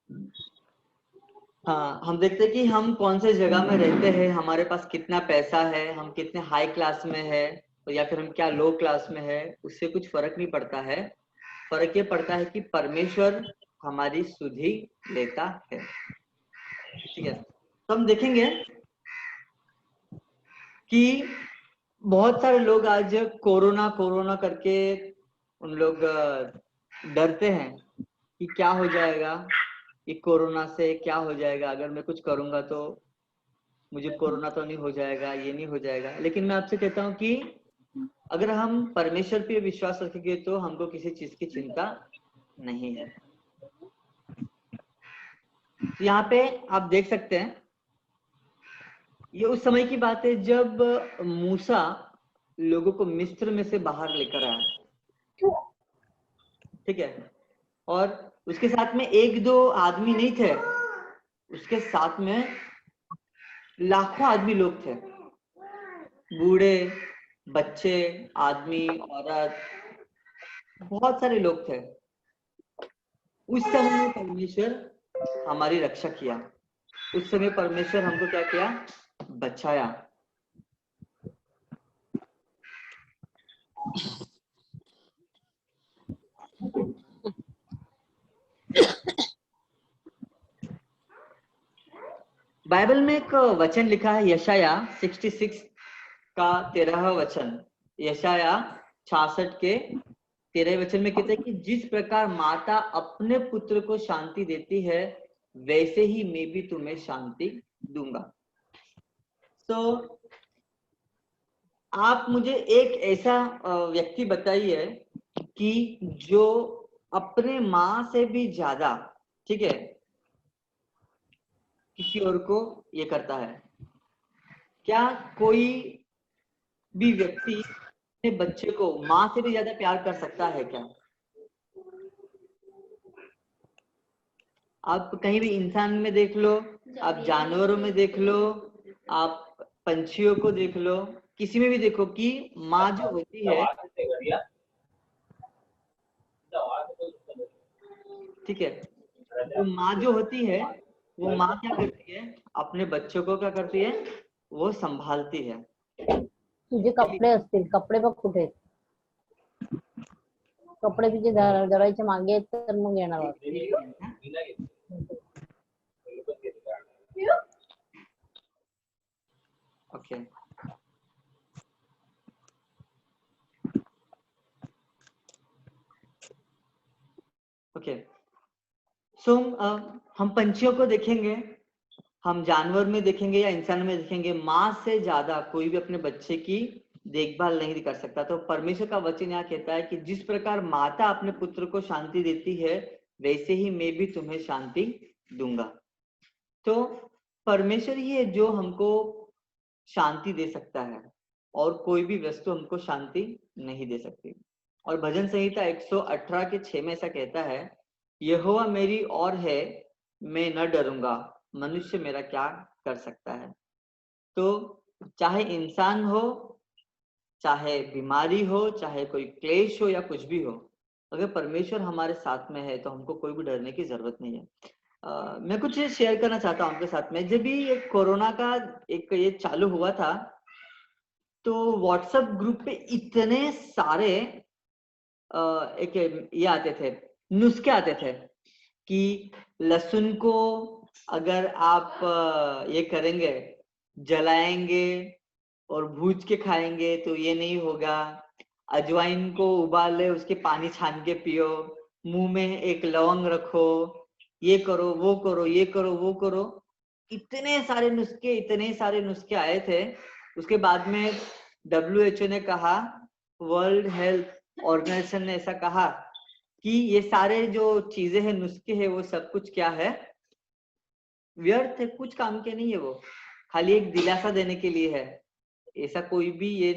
हाँ, हम देखते हैं कि हम कौन से जगह में रहते हैं, हमारे पास कितना पैसा है, हम कितने हाई क्लास में है या फिर हम क्या लो क्लास में है, उससे कुछ फर्क नहीं पड़ता है। फर्क ये पड़ता है कि परमेश्वर हमारी सुधि लेता है। ठीक है, तो हम देखेंगे कि बहुत सारे लोग आज कोरोना कोरोना करके उन लोग डरते हैं कि क्या हो जाएगा, कि कोरोना से क्या हो जाएगा, अगर मैं कुछ करूंगा तो मुझे कोरोना तो नहीं हो जाएगा, ये नहीं हो जाएगा। लेकिन मैं आपसे कहता हूँ कि अगर हम परमेश्वर पे विश्वास रखेंगे तो हमको किसी चीज की चिंता नहीं है। तो यहाँ पे आप देख सकते हैं, ये उस समय की बात है जब मूसा लोगों को मिस्र में से बाहर लेकर आया। ठीक है, और उसके साथ में एक दो आदमी नहीं थे, उसके साथ में लाखों आदमी लोग थे, बूढ़े बच्चे, आदमी औरत, बहुत सारे लोग थे। उस समय में परमेश्वर हमारी रक्षा किया, उस समय परमेश्वर हमको क्या किया, बचाया। बाइबल में एक वचन लिखा है, यशाया 66 का 13वां वचन, यशाया 66 के 13वें वचन में कहते हैं कि जिस प्रकार माता अपने पुत्र को शांति देती है, वैसे ही मैं भी तुम्हें शांति दूंगा। तो आप मुझे एक ऐसा व्यक्ति बताइए कि जो अपने माँ से भी ज्यादा, ठीक है, किसी और को ये करता है। क्या कोई भी व्यक्ति अपने बच्चे को माँ से भी ज्यादा प्यार कर सकता है क्या? आप कहीं भी इंसान में देख लो, आप जानवरों में देख लो, आप पंछियों को देख लो, किसी में भी देखो कि माँ जो होती है, ठीक है, वो माँ जो होती है, वो माँ क्या करती है, अपने बच्चों को क्या करती है, वो संभालती है। तुझे कपडे असतील, कपडे बघ कुठे, कपडे तुझे धरायचे मागे तर मग येणार. ओके, ओके, सो हम पंछियों को देखेंगे, हम जानवर में देखेंगे या इंसान में देखेंगे, माँ से ज्यादा कोई भी अपने बच्चे की देखभाल नहीं कर सकता। तो परमेश्वर का वचन यहाँ कहता है कि जिस प्रकार माता अपने पुत्र को शांति देती है, वैसे ही मैं भी तुम्हें शांति दूंगा। तो परमेश्वर ही है जो हमको शांति दे सकता है, और कोई भी वस्तु हमको शांति नहीं दे सकती। और भजन संहिता 118 के 6 में ऐसा कहता है, यहोवा मेरी ओर है, मैं न डरूंगा, मनुष्य मेरा क्या कर सकता है। तो चाहे इंसान हो, चाहे बीमारी हो, चाहे कोई क्लेश हो या कुछ भी हो, अगर परमेश्वर हमारे साथ में है तो हमको कोई भी डरने की जरूरत नहीं है। मैं कुछ शेयर करना चाहता हूँ आपके साथ में। जब भी ये कोरोना का एक ये चालू हुआ था, तो व्हाट्सएप ग्रुप पे इतने सारे एक ये आते थे, नुस्खे आते थे कि लहसुन को अगर आप ये करेंगे, जलाएंगे और भूज के खाएंगे तो ये नहीं होगा, अजवाइन को उबाले उसके पानी छान के पियो, मुंह में एक लवंग रखो, ये करो वो करो, ये करो वो करो, इतने सारे नुस्खे आए थे। उसके बाद में WHO ने कहा, वर्ल्ड हेल्थ ऑर्गेनाइजेशन ने ऐसा कहा कि ये सारे जो चीजें हैं, नुस्खे हैं, वो सब कुछ क्या है, व्यर्थ है, कुछ काम के नहीं है, वो खाली एक दिलासा देने के लिए है, ऐसा कोई भी ये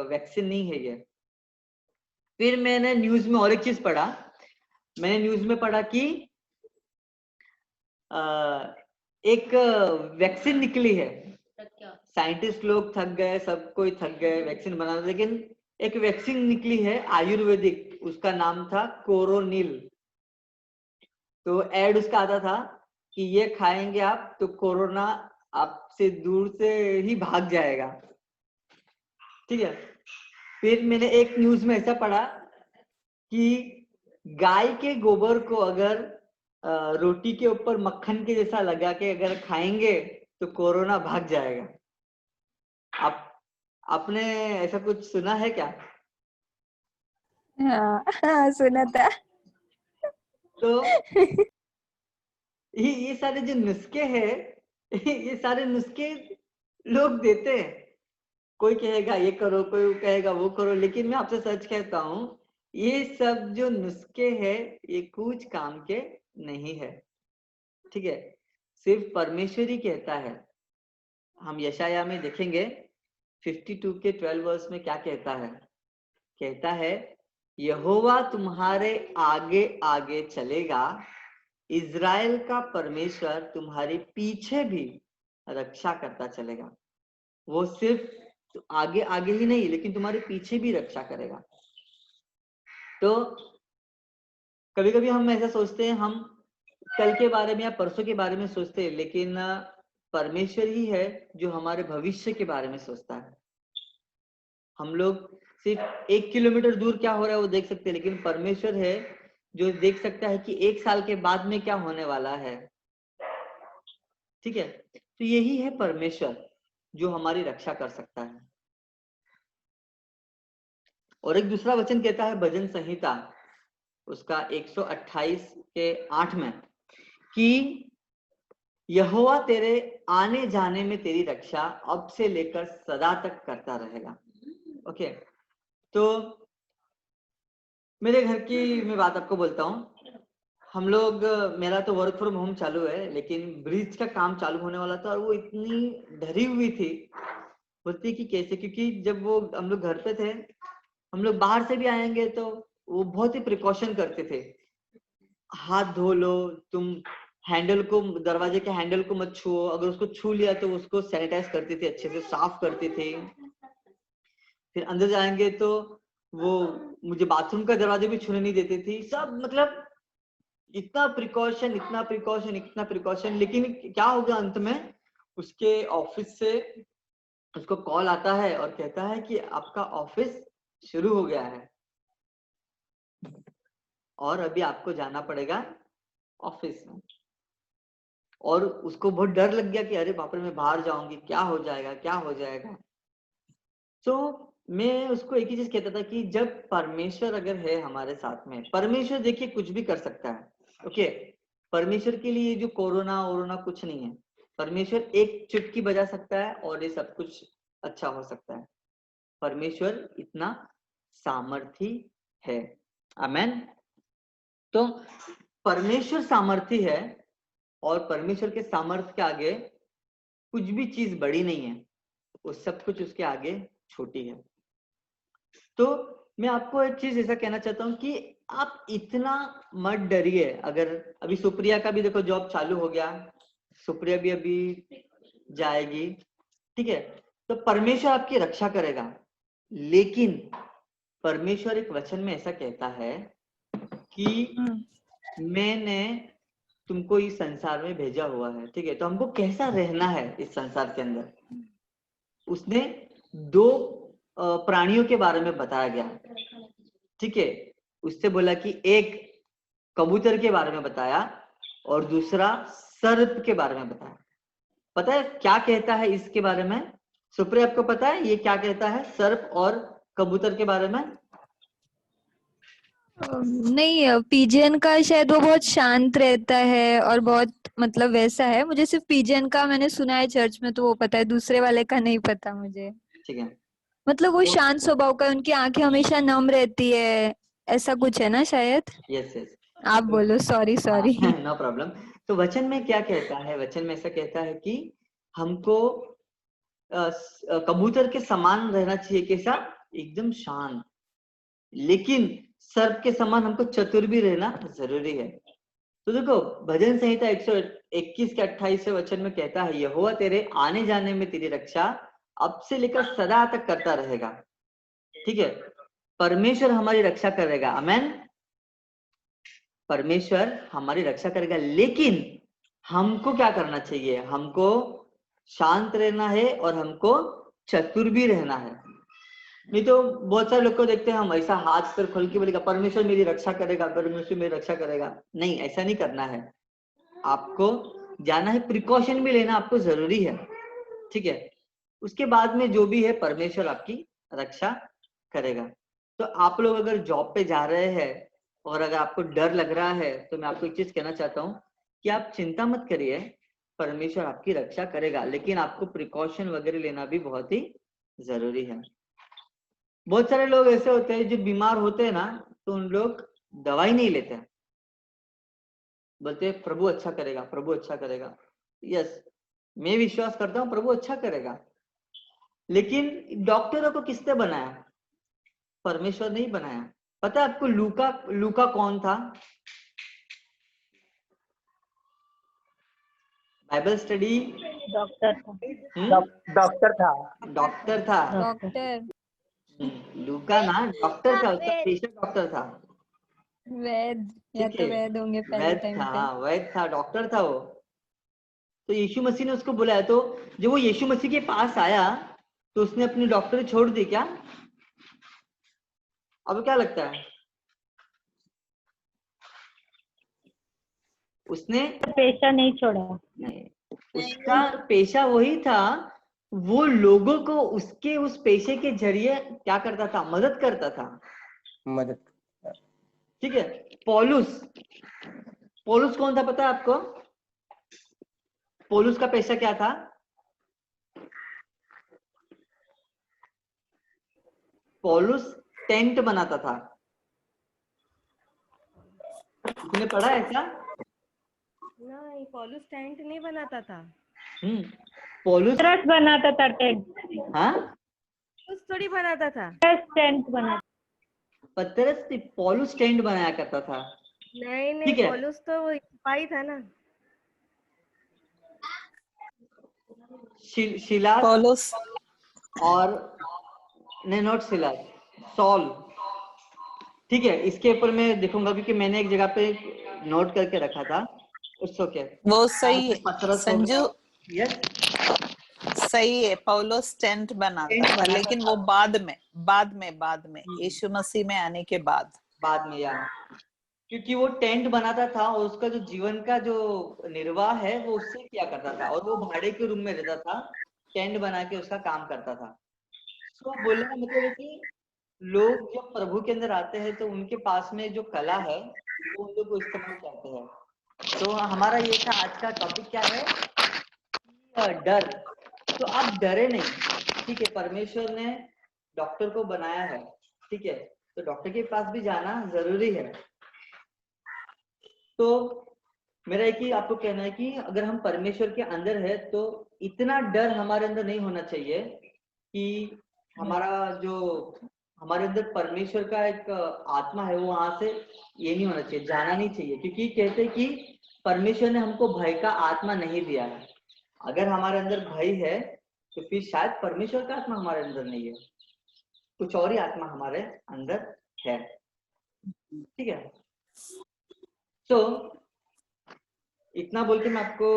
वैक्सीन नहीं है ये। फिर मैंने न्यूज में और एक चीज पढ़ा, मैंने न्यूज में पढ़ा कि एक वैक्सीन निकली है, साइंटिस्ट लोग थक गए, सब कोई थक गए वैक्सीन बनाने, लेकिन एक वैक्सीन निकली है आयुर्वेदिक, उसका नाम था कोरोनिल। तो एड उसका आता था कि ये खाएंगे आप तो कोरोना आपसे दूर से ही भाग जाएगा, ठीक है। फिर मैंने एक न्यूज में ऐसा पढ़ा कि गाय के गोबर को अगर रोटी के ऊपर मक्खन के जैसा लगा के अगर खाएंगे तो कोरोना भाग जाएगा। आप आपने ऐसा कुछ सुना है क्या? हाँ हाँ सुना था। तो ये सारे जो नुस्खे हैं ये सारे नुस्खे लोग देते हैं। कोई कहेगा ये करो, कोई कहेगा वो करो, लेकिन मैं आपसे सच कहता हूं ये सब जो नुस्खे हैं ये कुछ काम के नहीं है, ठीक है। सिर्फ परमेश्वर ही कहता है। हम यशाया में देखेंगे 52 के 12 वर्स में क्या कहता है। कहता है यहोवा तुम्हारे आगे आगे चलेगा, इज़राइल का परमेश्वर तुम्हारे पीछे भी रक्षा करता चलेगा। वो सिर्फ आगे आगे ही नहीं लेकिन तुम्हारे पीछे भी रक्षा करेगा। तो कभी कभी हम ऐसा सोचते हैं, हम कल के बारे में या परसों के बारे में सोचते हैं, लेकिन परमेश्वर ही है जो हमारे भविष्य के बारे में सोचता है। हम लोग सिर्फ 1 किलोमीटर दूर क्या हो रहा है वो देख सकते हैं, लेकिन परमेश्वर है जो देख सकता है कि 1 साल के बाद में क्या होने वाला है, ठीक है। तो यही है परमेश्वर जो हमारी रक्षा कर सकता है। और एक दूसरा वचन कहता है भजन संहिता उसका 128 के 8 में कि यहोवा तेरे आने जाने में तेरी रक्षा अब से लेकर सदा तक करता रहेगा। ओके, तो मेरे घर की मैं बात आपको बोलता हूँ। हम लोग, मेरा तो वर्क फ्रॉम होम चालू है, लेकिन ब्रिज का काम चालू होने वाला था और वो इतनी डरी हुई थी, बोलती कि कैसे, क्योंकि जब वो हम लोग घर पे थे, हम लोग बाहर से भी आएंगे तो वो बहुत ही प्रिकॉशन करते थे। हाथ धो लो, तुम हैंडल को, दरवाजे के हैंडल को मत छुओ, अगर उसको छू लिया तो उसको सैनिटाइज करते थे, अच्छे से साफ करते थे। फिर अंदर जाएंगे तो वो मुझे बाथरूम का दरवाजा भी छूने नहीं देती थी। सब मतलब इतना प्रिकॉशन, इतना प्रिकॉशन, इतना प्रिकॉशन। लेकिन क्या हो गया, अंत में उसके ऑफिस से उसको कॉल आता है और कहता है कि आपका ऑफिस शुरू हो गया है और अभी आपको जाना पड़ेगा ऑफिस में। और उसको बहुत डर लग गया कि अरे बाप रे, मैं बाहर जाऊंगी, क्या हो जाएगा, क्या हो जाएगा। तो मैं उसको एक ही चीज कहता था कि जब परमेश्वर अगर है हमारे साथ में, परमेश्वर देखिए कुछ भी कर सकता है। ओके, परमेश्वर के लिए जो कोरोना वोरोना कुछ नहीं है। परमेश्वर एक चुटकी बजा सकता है और ये सब कुछ अच्छा हो सकता है। परमेश्वर इतना सामर्थी है। आमेन। तो परमेश्वर सामर्थी है और परमेश्वर के सामर्थ्य के आगे कुछ भी चीज बड़ी नहीं है, वो सब कुछ उसके आगे छोटी है। तो मैं आपको एक चीज ऐसा कहना चाहता हूँ कि आप इतना मत डरिए। अगर अभी सुप्रिया का भी देखो जॉब चालू हो गया, सुप्रिया भी अभी जाएगी, ठीक है। तो परमेश्वर आपकी रक्षा करेगा। लेकिन परमेश्वर एक वचन में ऐसा कहता है कि मैंने तुमको इस संसार में भेजा हुआ है, ठीक है। तो हमको कैसा रहना है इस संसार के अंदर, उसने 2 प्राणियों के बारे में बताया गया, ठीक है। उससे बोला कि एक कबूतर के बारे में बताया और दूसरा सर्प के बारे में बताया। पता है क्या कहता है इसके बारे में? सुप्रिया आपको पता है ये क्या कहता है सर्प और कबूतर के बारे में? नहीं, पिजियन का शायद वो बहुत शांत रहता है और बहुत मतलब वैसा है। मुझे सिर्फ पिजियन का मैंने सुना है चर्च में, तो वो पता है, दूसरे वाले का नहीं पता मुझे। ठीक है, मतलब वो तो शांत स्वभाव का है, उनकी आंखें हमेशा नम रहती है, ऐसा कुछ है ना शायद। यस यस, आप बोलो, सॉरी हाँ सॉरी। No problem. तो वचन में क्या कहता है? वचन में ऐसा कहता है कि हमको कबूतर के समान रहना चाहिए, कैसा? एकदम शांत। लेकिन सर्प के समान हमको चतुर भी रहना जरूरी है। तो देखो भजन संहिता 121 के 28 वचन में कहता है यहोवा तेरे आने जाने में तेरी रक्षा अब से लेकर सदा तक करता रहेगा, ठीक है। परमेश्वर हमारी रक्षा करेगा। आमेन। परमेश्वर हमारी रक्षा करेगा, लेकिन हमको क्या करना चाहिए? हमको शांत रहना है और हमको चतुर भी रहना है। नहीं तो बहुत सारे लोग को देखते हैं, हम ऐसा हाथ पर खोल के बोलेगा परमेश्वर मेरी रक्षा करेगा, परमेश्वर मेरी रक्षा करेगा। नहीं, ऐसा नहीं करना है। आपको जाना है, प्रिकॉशन भी लेना आपको जरूरी है, ठीक है। उसके बाद में जो भी है परमेश्वर आपकी रक्षा करेगा। तो आप लोग अगर जॉब पे जा रहे हैं और अगर आपको डर लग रहा है, तो मैं आपको एक चीज कहना चाहता हूँ कि आप चिंता मत करिए, परमेश्वर आपकी रक्षा करेगा, लेकिन आपको प्रिकॉशन वगैरह लेना भी बहुत ही जरूरी है। बहुत सारे लोग ऐसे होते हैं जो बीमार होते हैं ना, तो उन लोग दवाई नहीं लेते हैं, बोलते हैं प्रभु अच्छा करेगा, प्रभु अच्छा करेगा। यस, मैं विश्वास करता हूँ प्रभु अच्छा करेगा, लेकिन डॉक्टरों को किसने बनाया? परमेश्वर नहीं बनाया। पता है आपको लूका लूका कौन था? बाइबल स्टडी डॉक्टर था। डॉक्टर था। डॉक्टर था। डॉक्टर, लूका ना डॉक्टर था, उसका वैद पेशा डॉक्टर था, वैद या ठीक तो है। वैद होंगे पहले वैद टाइम था, पे। हाँ वैद था, डॉक्टर था वो। तो यीशु मसीह ने उसको बुलाया, तो जब वो यीशु मसीह के पास आया तो उसने अपनी डॉक्टरी छोड़ दी क्या? अब क्या लगता है? उसने पेशा नहीं छोड़ा। नहीं, उसका पेशा वही था, वो लोगों को उसके उस पेशे के जरिए क्या करता था? मदद करता था, मदद। ठीक है। पौलुस, पौलुस कौन था पता है आपको? पौलुस का पेशा क्या था? पौलुस टेंट बनाता था। तुमने पढ़ा है ऐसा? नहीं, पॉलुस टेंट नहीं बनाता था। पौलुस, तरस बनाता था टेंट। हाँ पॉलुस थोड़ी बनाता था। टेंट बनाता। पतरस नहीं, पौलुस टेंट बनाया करता था, नहीं नहीं, ठीक है। पॉलुस तो वो सिपाही था ना। शिलास पौलुस और नहीं, नॉट शिलास, सॉल, ठीक है। इसके ऊपर मैं देखूंगा क्योंकि मैंने एक जगह पे नोट करके रखा था। इट्स ओके, वो सही है पतरस हो संजू, गया, यस, सही है। पौलुस टेंट बनाता टेंट था, बनाता लेकिन था। वो बाद में यीशु मसीह में आने के बाद। बाद में, यार, क्योंकि वो टेंट बनाता था और उसका जो जीवन का जो निर्वाह है वो उससे किया करता था, और वो भाड़े के रूम में रहता था, टेंट बना के उसका काम करता था। तो बोलने का मतलब है कि लोग जब प्रभु के अंदर आते हैं तो उनके पास में जो कला है वो उन लोग को इस्तेमाल करते हैं। तो हमारा ये था आज का टॉपिक, क्या है? डर। तो आप डरे नहीं, ठीक है। परमेश्वर ने डॉक्टर को बनाया है, ठीक है, तो डॉक्टर के पास भी जाना जरूरी है। तो मेरा एक ही आपको कहना है कि अगर हम परमेश्वर के अंदर है तो इतना डर हमारे अंदर नहीं होना चाहिए कि हमारा जो हमारे अंदर परमेश्वर का एक आत्मा है वो वहां से ये नहीं होना चाहिए, जाना नहीं चाहिए, क्योंकि कहते हैं कि परमेश्वर ने हमको भय का आत्मा नहीं दिया है। अगर हमारे अंदर भय है तो फिर शायद परमेश्वर का आत्मा हमारे अंदर नहीं है, कुछ और ही आत्मा हमारे अंदर है, ठीक है। तो इतना बोल के मैं आपको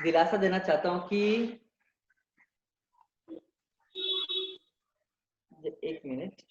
दिलासा देना चाहता हूँ कि एक मिनट,